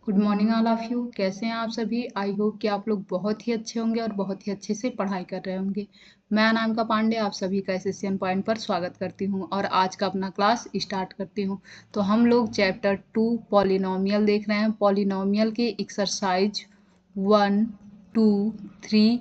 Good morning all of you. कैसे हैं आप सभी? आई होप कि आप लोग बहुत ही अच्छे होंगे और बहुत ही अच्छे से पढ़ाई कर रहे होंगे। मैं अनामिका पांडे आप सभी का एसएससीएन पॉइंट पर स्वागत करती हूं और आज का अपना क्लास स्टार्ट करती हूं। तो हम लोग चैप्टर 2 पॉलिनोमियल देख रहे हैं। पॉलिनोमियल के एक्सरसाइज 1, 2, 3,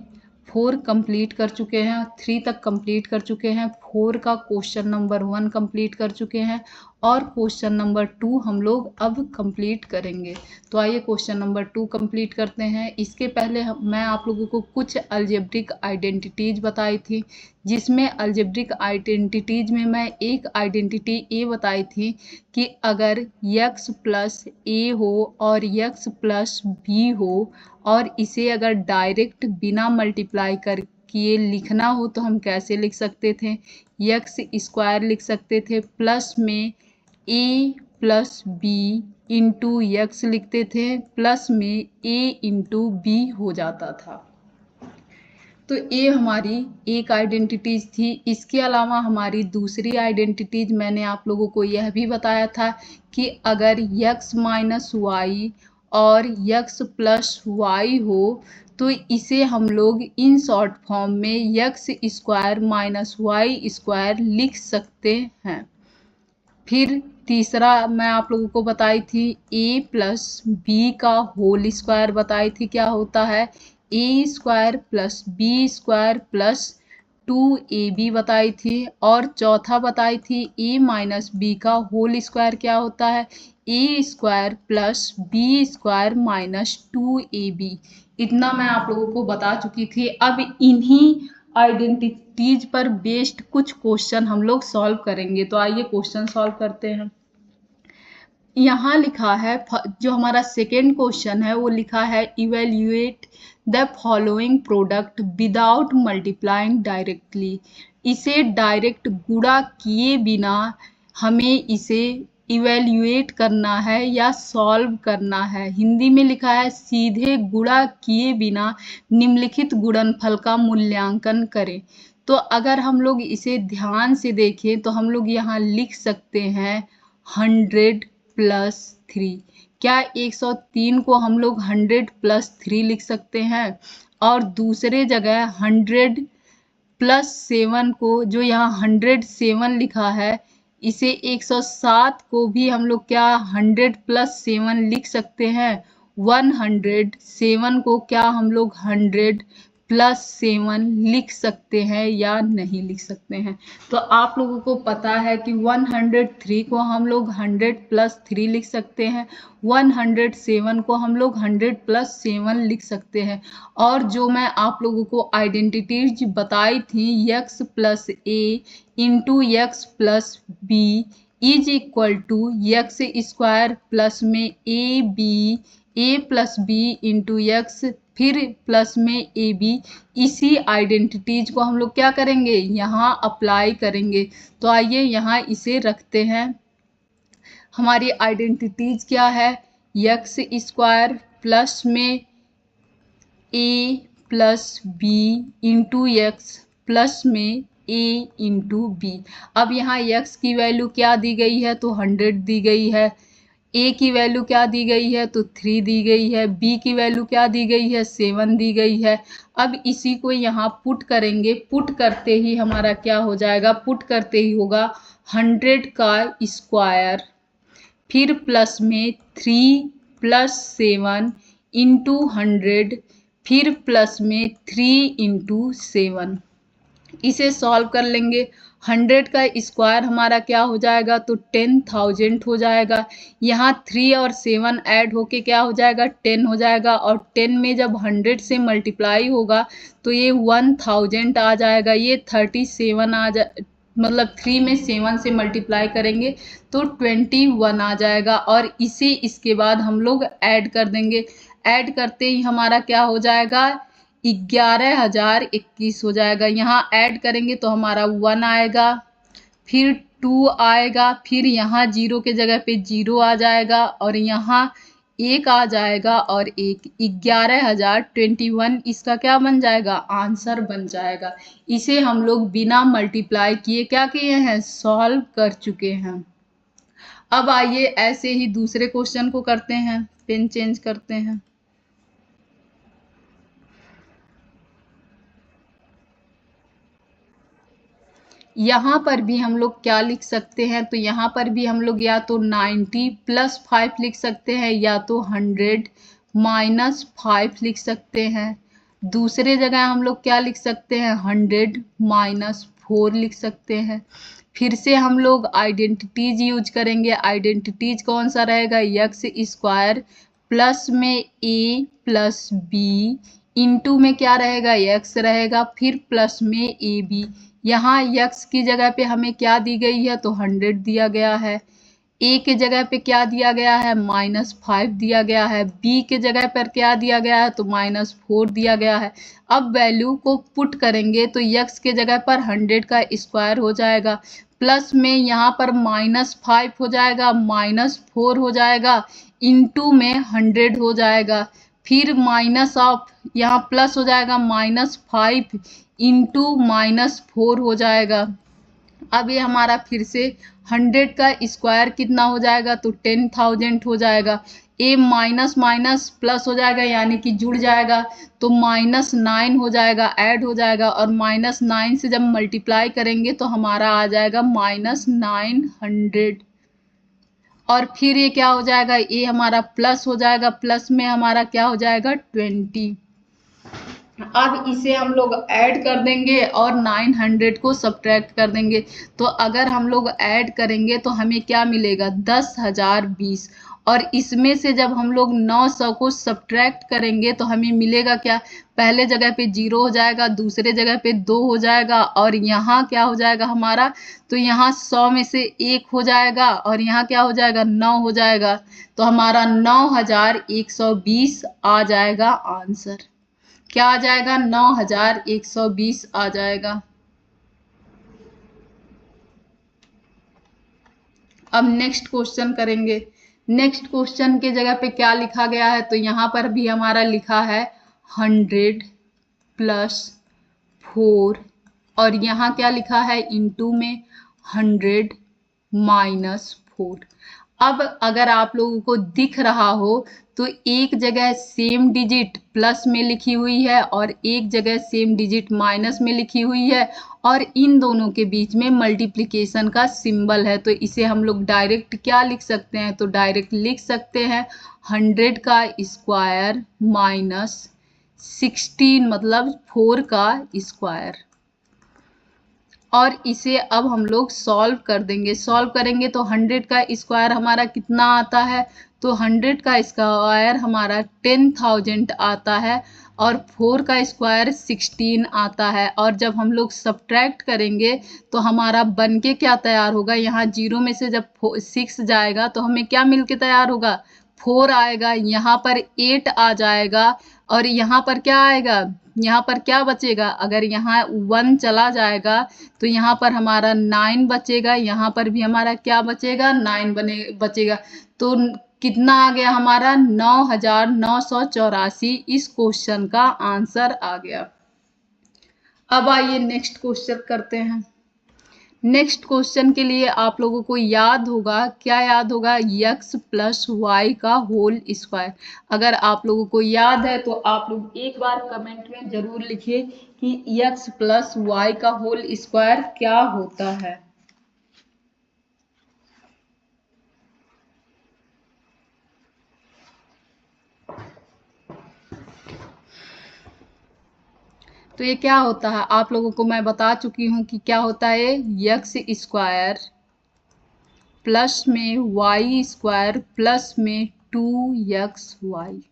4 कंप्लीट कर चुके हैं, 3 तक कंप्लीट कर चुके हैं, 4 का क्वेश्चन नंबर 1 कंप्लीट कर चुके हैं और क्वेश्चन नंबर 2 हम लोग अब कंप्लीट करेंगे। तो आइए क्वेश्चन नंबर 2 कंप्लीट करते हैं। इसके पहले मैं आप लोगों को कुछ अलजेब्रिक आइडेंटिटीज बताई थी, जिसमें अलजेब्रिक आइडेंटिटीज में मैं एक आइडेंटिटी ये बताई थी कि अगर x प्लस ए हो और x प्लस बी हो और इसे अगर डायरेक्ट बिना मल्टीप्लाई कर किए लिखना हो तो हम कैसे लिख सकते थे? एक्स स्क्वायर लिख सकते थे, प्लस में ए प्लस बी इंटू एक्स लिखते थे, प्लस में ए इंटू बी हो जाता था। तो ये हमारी एक आइडेंटिटीज थी। इसके अलावा हमारी दूसरी आइडेंटिटीज मैंने आप लोगों को यह भी बताया था कि अगर x माइनस वाई और x प्लस वाई हो तो इसे हम लोग इन शॉर्ट फॉर्म में x square minus y square लिख सकते हैं। फिर तीसरा मैं आप लोगों को बताई थी a प्लस बी का होल स्क्वायर बताई थी क्या होता है, A square plus B square plus 2ab बताई थी। और चौथा बताई थी a माइनस बी का होल स्क्वायर क्या होता है, A square plus B square minus 2ab। इतना मैं आप लोगों को बता चुकी थी। अब इन्हीं आइडेंटिटीज पर बेस्ड कुछ क्वेश्चन हम लोग सॉल्व करेंगे। तो आइए क्वेश्चन सॉल्व करते हैं। यहाँ लिखा है, जो हमारा सेकेंड क्वेश्चन है वो लिखा है evaluate the following product without multiplying directly. इसे डायरेक्ट गुणा किए बिना हमें इसे इवेल्युएट करना है या सॉल्व करना है। हिंदी में लिखा है सीधे गुणा किए बिना निम्नलिखित गुणनफल का मूल्यांकन करें। तो अगर हम लोग इसे ध्यान से देखें तो हम लोग यहाँ लिख सकते हैं 100 प्लस 3। क्या 103 को हम लोग 100 प्लस 3 लिख सकते हैं? और दूसरे जगह 100 प्लस 7 को, जो यहाँ 107 लिखा है, इसे 107 को भी हम लोग क्या 100 प्लस 7 लिख सकते हैं? 107 को क्या हम लोग 100 प्लस 7 लिख सकते हैं या नहीं लिख सकते हैं? तो आप लोगों को पता है कि 103 को हम लोग 100 प्लस 3 लिख सकते हैं, 107 को हम लोग 100 प्लस 7 लिख सकते हैं। और जो मैं आप लोगों को आइडेंटिटीज बताई थी x plus a into x plus b is equal to x square plus में ए प्लस बी इंटू एक्स फिर प्लस में ए बी। इसी आइडेंटिटीज को हम लोग क्या करेंगे, यहाँ अप्लाई करेंगे। तो आइए यहाँ इसे रखते हैं। हमारी आइडेंटिटीज क्या है, एक्स स्क्वायर प्लस में ए plus B into x plus में ए इंटू बी। अब यहाँ x की वैल्यू क्या दी गई है, तो 100 दी गई है। a की वैल्यू क्या दी गई है, तो 3 दी गई है। b की वैल्यू क्या दी गई है, 7 दी गई है। अब इसी को यहाँ पुट करेंगे। पुट करते ही हमारा क्या हो जाएगा, पुट करते ही होगा 100 का स्क्वायर फिर प्लस में 3 प्लस 7 इंटू 100 फिर प्लस में 3 इंटू 7। इसे सॉल्व कर लेंगे। 100 का स्क्वायर हमारा क्या हो जाएगा, तो 10,000 हो जाएगा। यहाँ 3 और 7 ऐड होके क्या हो जाएगा, 10 हो जाएगा। और 10 में जब 100 से मल्टीप्लाई होगा तो ये 1000 आ जाएगा। ये 37 आ जा मतलब 3 में 7 से मल्टीप्लाई करेंगे तो 21 आ जाएगा। और इसे इसके बाद हम लोग ऐड कर देंगे। ऐड करते ही हमारा क्या हो जाएगा, 11,021 हो जाएगा। यहाँ ऐड करेंगे तो हमारा 1 आएगा, फिर 2 आएगा, फिर यहाँ 0 के जगह पे 0 आ जाएगा और यहाँ 1 आ जाएगा और 1, 11,021 इसका क्या बन जाएगा, आंसर बन जाएगा। इसे हम लोग बिना मल्टीप्लाई किए क्या किए हैं, सॉल्व कर चुके हैं। अब आइए ऐसे ही दूसरे क्वेश्चन को करते हैं। पेन चेंज करते हैं। यहाँ पर भी हम लोग क्या लिख सकते हैं, तो यहाँ पर भी हम लोग या तो 90 + 5 लिख सकते हैं या तो 100 - 5 लिख सकते हैं। दूसरे जगह हम लोग क्या लिख सकते हैं, 100 - 4 लिख सकते हैं। फिर से हम लोग आइडेंटिटीज यूज करेंगे। आइडेंटिटीज कौन सा रहेगा, x² प्लस में a प्लस b इंटू में क्या रहेगा, x रहेगा, फिर प्लस में ab। यहाँ x की जगह पे हमें क्या दी गई है, तो 100 दिया गया है। a के जगह पे क्या दिया गया है, -5 दिया गया है। b के जगह पर क्या दिया गया है, तो -4 दिया गया है। अब वैल्यू को पुट करेंगे तो x के जगह पर 100 का स्क्वायर हो जाएगा, प्लस में यहाँ पर -5 हो जाएगा, -4 हो जाएगा, इंटू में 100 हो जाएगा, फिर माइनस ऑफ यहाँ प्लस हो जाएगा, -5 इंटू -4 हो जाएगा। अब ये हमारा फिर से 100 का स्क्वायर कितना हो जाएगा, तो 10,000 हो जाएगा। ए माइनस माइनस प्लस हो जाएगा, यानी कि जुड़ जाएगा, तो -9 हो जाएगा, ऐड हो जाएगा, और -9 से जब मल्टीप्लाई करेंगे तो हमारा आ जाएगा -900। और फिर ये क्या हो जाएगा, ये हमारा प्लस हो जाएगा, प्लस में हमारा क्या हो जाएगा, 20। अब इसे हम लोग ऐड कर देंगे और 900 को सब्ट्रैक्ट कर देंगे। तो अगर हम लोग ऐड करेंगे तो हमें क्या मिलेगा, 10,020। और इसमें से जब हम लोग 900 को सब्ट्रैक्ट करेंगे तो हमें मिलेगा क्या, पहले जगह पे 0 हो जाएगा, दूसरे जगह पे 2 हो जाएगा, और यहाँ क्या हो जाएगा हमारा, तो यहाँ 100 में से 1 हो जाएगा, और यहाँ क्या हो जाएगा, 9 हो जाएगा। तो हमारा 9,120 आ जाएगा आंसर। क्या आ जाएगा, 9,120 आ जाएगा। अब नेक्स्ट क्वेश्चन करेंगे। नेक्स्ट क्वेश्चन के जगह पे क्या लिखा गया है, तो यहाँ पर भी हमारा लिखा है 100 + 4, और यहाँ क्या लिखा है, इंटू में 100 - 4। अब अगर आप लोगों को दिख रहा हो तो एक जगह सेम डिजिट प्लस में लिखी हुई है और एक जगह सेम डिजिट माइनस में लिखी हुई है, और इन दोनों के बीच में मल्टीप्लिकेशन का सिंबल है। तो इसे हम लोग डायरेक्ट क्या लिख सकते हैं, तो डायरेक्ट लिख सकते हैं 100 का स्क्वायर -16 मतलब 4 का स्क्वायर। और इसे अब हम लोग सॉल्व कर देंगे। सॉल्व करेंगे तो 100 का स्क्वायर हमारा कितना आता है, तो 100 का स्क्वायर हमारा 10,000 आता है, और 4 का स्क्वायर 16 आता है। और जब हम लोग सब्ट्रैक्ट करेंगे तो हमारा बन के क्या तैयार होगा, यहाँ 0 में से जब 6 जाएगा तो हमें क्या मिल के तैयार होगा, 4 आएगा, यहाँ पर 8 आ जाएगा, और यहाँ पर क्या आएगा, यहाँ पर क्या बचेगा, अगर यहाँ 1 चला जाएगा तो यहाँ पर हमारा 9 बचेगा, यहाँ पर भी हमारा क्या बचेगा, 9 बचेगा। तो कितना आ गया हमारा, 9,984 इस क्वेश्चन का आंसर आ गया। अब आइए नेक्स्ट क्वेश्चन करते हैं। नेक्स्ट क्वेश्चन के लिए आप लोगों को याद होगा, क्या याद होगा, x + y का होल स्क्वायर। अगर आप लोगों को याद है तो आप लोग एक बार कमेंट में जरूर लिखिए कि x + y का होल स्क्वायर क्या होता है। तो ये क्या होता है, आप लोगों को मैं बता चुकी हूँ कि क्या होता है, x² प्लस में y² प्लस में 2xy।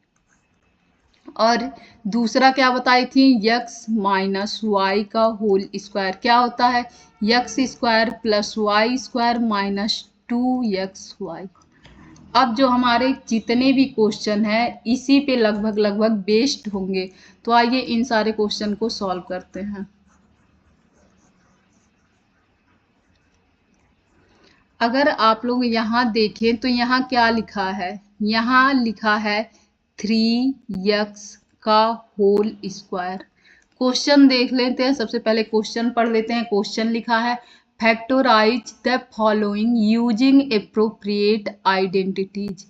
और दूसरा क्या बताई थी, x - y का होल स्क्वायर क्या होता है, x² + y² - 2xy। अब जो हमारे जितने भी क्वेश्चन हैं इसी पे लगभग बेस्ड होंगे। तो आइए इन सारे क्वेश्चन को सॉल्व करते हैं। अगर आप लोग यहाँ देखें तो यहाँ क्या लिखा है, यहाँ लिखा है 3x का होल स्क्वायर। क्वेश्चन देख लेते हैं, सबसे पहले क्वेश्चन पढ़ लेते हैं। क्वेश्चन लिखा है factorise the following using appropriate identities.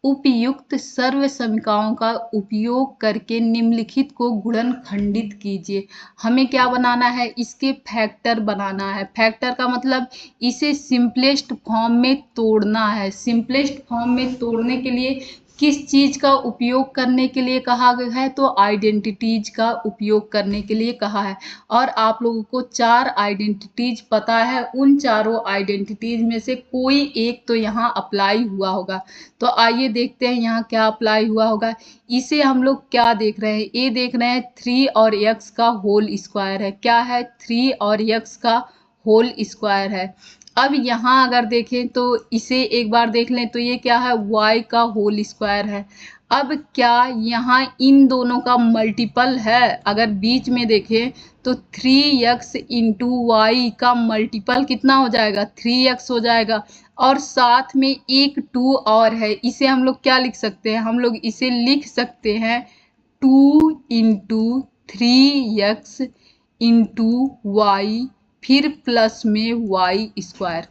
उपयुक्त सर्व समीकरणों का उपयोग करके निम्नलिखित को गुणनखंडित कीजिए। हमें क्या बनाना है, इसके फैक्टर बनाना है। फैक्टर का मतलब इसे सिंपलेस्ट फॉर्म में तोड़ना है। सिंपलेस्ट फॉर्म में तोड़ने के लिए किस चीज का उपयोग करने के लिए कहा गया है, तो आइडेंटिटीज का उपयोग करने के लिए कहा है। और आप लोगों को 4 आइडेंटिटीज पता है, उन चारों आइडेंटिटीज में से कोई एक तो यहाँ अप्लाई हुआ होगा। तो आइए देखते हैं यहाँ क्या अप्लाई हुआ होगा। इसे हम लोग क्या देख रहे हैं, ये देख रहे हैं 3 और x का होल स्क्वायर है। क्या है, 3 और x का होल स्क्वायर है। अब यहाँ अगर देखें तो इसे एक बार देख लें तो ये क्या है, y का होल स्क्वायर है। अब क्या यहाँ इन दोनों का मल्टीपल है, अगर बीच में देखें तो 3x इंटू वाई का मल्टीपल कितना हो जाएगा, 3x हो जाएगा। और साथ में एक 2 और है, इसे हम लोग क्या लिख सकते हैं, हम लोग इसे लिख सकते हैं 2 इंटू 3x इंटू वाई फिर प्लस में वाई स्क्वायर।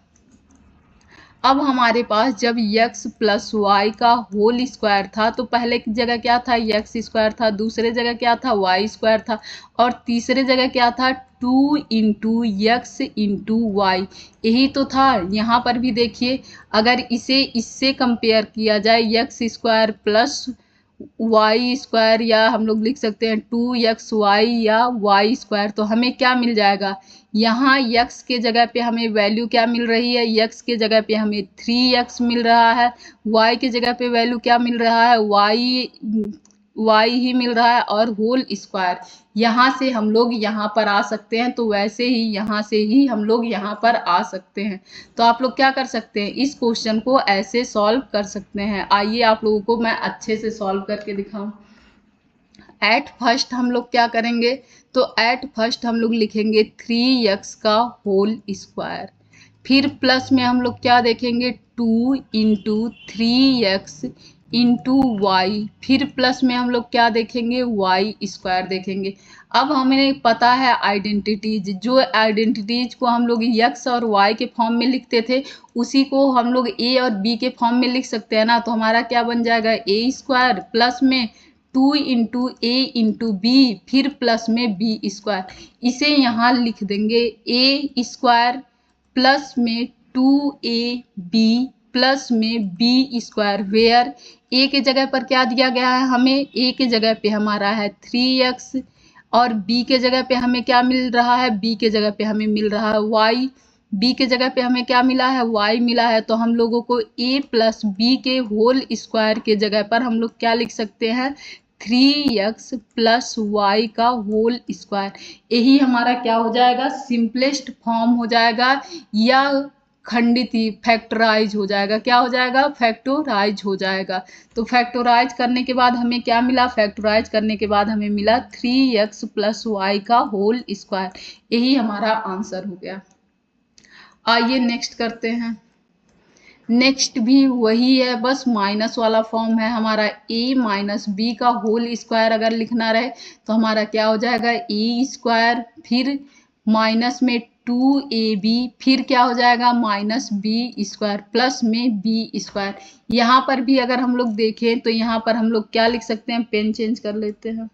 अब हमारे पास जब x प्लस वाई का होल स्क्वायर था तो पहले की जगह क्या था, x स्क्वायर था, दूसरे जगह क्या था, y स्क्वायर था, और तीसरे जगह क्या था, 2 इंटू एक्स इंटू वाई। यही तो था। यहाँ पर भी देखिए, अगर इसे इससे कंपेयर किया जाए x square plus y square, या हम लोग लिख सकते हैं 2xy या वाई स्क्वायर, तो हमें क्या मिल जाएगा, यहाँ x के जगह पे हमें वैल्यू क्या मिल रही है, x के जगह पे हमें 3x मिल रहा है, y के जगह पे वैल्यू क्या मिल रहा है, y ही मिल रहा है, और होल स्क्वायर। यहाँ से हम लोग यहाँ पर आ सकते हैं, तो वैसे ही यहाँ से ही हम लोग यहाँ पर आ सकते हैं। तो आप लोग क्या कर सकते हैं, इस क्वेश्चन को ऐसे सॉल्व कर सकते हैं। आइए आप लोगों को मैं अच्छे से सॉल्व करके दिखाऊं। एट फर्स्ट हम लोग क्या करेंगे, तो एट फर्स्ट हम लोग लिखेंगे 3x का होल स्क्वायर, फिर प्लस में हम लोग क्या देखेंगे 2 इंटू 3x इंटू वाई, फिर प्लस में हम लोग क्या देखेंगे वाई स्क्वायर देखेंगे। अब हमें पता है आइडेंटिटीज, जो आइडेंटिटीज को हम लोग x और y के फॉर्म में लिखते थे उसी को हम लोग a और b के फॉर्म में लिख सकते हैं ना। तो हमारा क्या बन जाएगा, a स्क्वायर प्लस में 2 इंटू ए इंटू बी फिर प्लस में बी स्क्वायर। इसे यहाँ लिख देंगे a स्क्वायर प्लस में 2ab प्लस में बी स्क्वायर, वेयर ए के जगह पर क्या दिया गया है हमें, ए के जगह पे हमारा है 3x, और बी के जगह पे हमें क्या मिल रहा है, बी के जगह पे हमें मिल रहा है y, b के जगह पे हमें क्या मिला है, y मिला है। तो हम लोगों को a प्लस बी के होल स्क्वायर के जगह पर हम लोग क्या लिख सकते हैं, 3x प्लस वाई का होल स्क्वायर। यही हमारा क्या हो जाएगा, सिंपलेस्ट फॉर्म हो जाएगा, या खंडित ही फैक्टराइज हो जाएगा। क्या हो जाएगा, फैक्टोराइज हो जाएगा। तो फैक्टोराइज करने के बाद हमें क्या मिला, फैक्टोराइज करने के बाद हमें मिला 3x प्लस वाई का होल स्क्वायर। यही हमारा आंसर हो गया। आइए नेक्स्ट करते हैं। नेक्स्ट भी वही है, बस माइनस वाला फॉर्म है हमारा। a माइनस बी का होल स्क्वायर अगर लिखना रहे तो हमारा क्या हो जाएगा, a स्क्वायर फिर माइनस में 2ab फिर क्या हो जाएगा माइनस बी स्क्वायर प्लस में बी स्क्वायर। यहाँ पर भी अगर हम लोग देखें तो यहाँ पर हम लोग क्या लिख सकते हैं, पेन चेंज कर लेते हैं।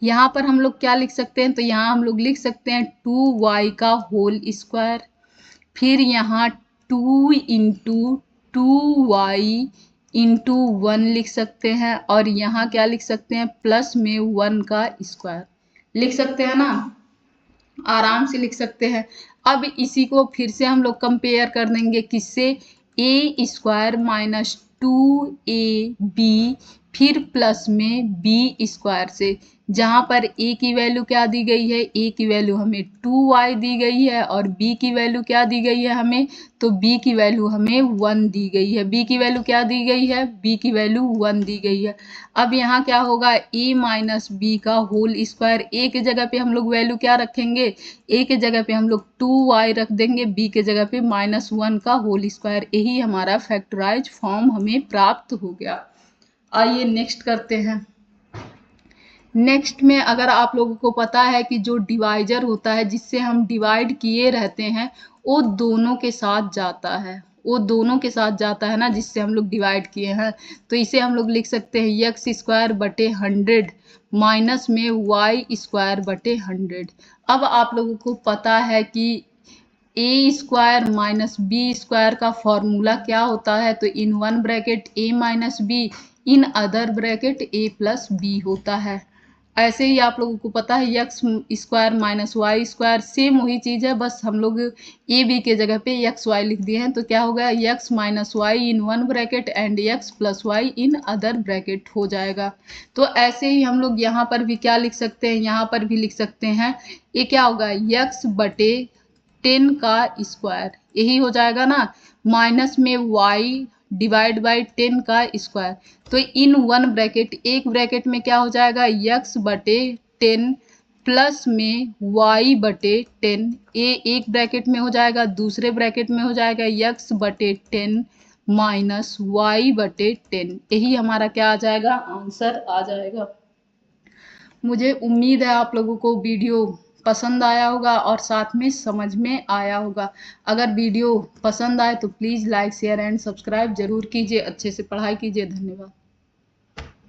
यहाँ पर हम लोग क्या लिख सकते हैं, तो यहाँ हम लोग लिख सकते हैं 2y का होल स्क्वायर, फिर यहाँ 2 इंटू 2y इंटू 1 लिख सकते हैं, और यहाँ क्या लिख सकते हैं, प्लस में 1 का स्क्वायर लिख सकते हैं ना, आराम से लिख सकते हैं। अब इसी को फिर से हम लोग कंपेयर कर देंगे किससे, a स्क्वायर माइनस 2ab फिर प्लस में b स्क्वायर से, जहाँ पर a की वैल्यू क्या दी गई है, a की वैल्यू हमें 2y दी गई है, और b की वैल्यू क्या दी गई है हमें, तो b की वैल्यू हमें 1 दी गई है। b की वैल्यू क्या दी गई है, b की वैल्यू 1 दी गई है। अब यहाँ क्या होगा, a माइनस बी का होल स्क्वायर, a के जगह पे हम लोग वैल्यू क्या रखेंगे, a के जगह पे हम लोग 2y रख देंगे, b के जगह पे -1 का होल स्क्वायर। यही हमारा फैक्टराइज फॉर्म हमें प्राप्त हो गया। आइए नेक्स्ट करते हैं। नेक्स्ट में अगर आप लोगों को पता है कि जो डिवाइजर होता है जिससे हम डिवाइड किए रहते हैं वो दोनों के साथ जाता है, वो दोनों के साथ जाता है ना, जिससे हम लोग डिवाइड किए हैं। तो इसे हम लोग लिख सकते हैं एक्स स्क्वायर बटे 100 माइनस में वाई स्क्वायर बटे 100। अब आप लोगों को पता है कि a square minus b square का फॉर्मूला क्या होता है। तो in one bracket a minus b, in other bracket a plus b होता है। ऐसे ही आप लोगों को पता है x square minus y square, same वही चीज़ है, बस हम लोग ए बी के जगह पे एक्स वाई लिख दिए हैं। तो क्या हो गया, x minus y in one bracket and x plus y in other bracket हो जाएगा। तो ऐसे ही हम लोग यहाँ पर भी क्या लिख सकते हैं, यहाँ पर भी लिख सकते हैं। ये क्या होगा, एक्स बटे 10 का स्क्वायर, यही हो जाएगा ना, माइनस में y डिवाइड बाई 10 का स्क्वायर। तो इन वन ब्रैकेट, एक ब्रैकेट में क्या हो जाएगा, x बटे 10 प्लस में y बटे 10, ये एक ब्रैकेट में हो जाएगा, दूसरे ब्रैकेट में हो जाएगा x बटे 10 माइनस y बटे 10। यही हमारा क्या आ जाएगा, आंसर आ जाएगा। मुझे उम्मीद है आप लोगों को वीडियो पसंद आया होगा और साथ में समझ में आया होगा। अगर वीडियो पसंद आए तो please like share and subscribe जरूर कीजिए। अच्छे से पढ़ाई कीजिए। धन्यवाद।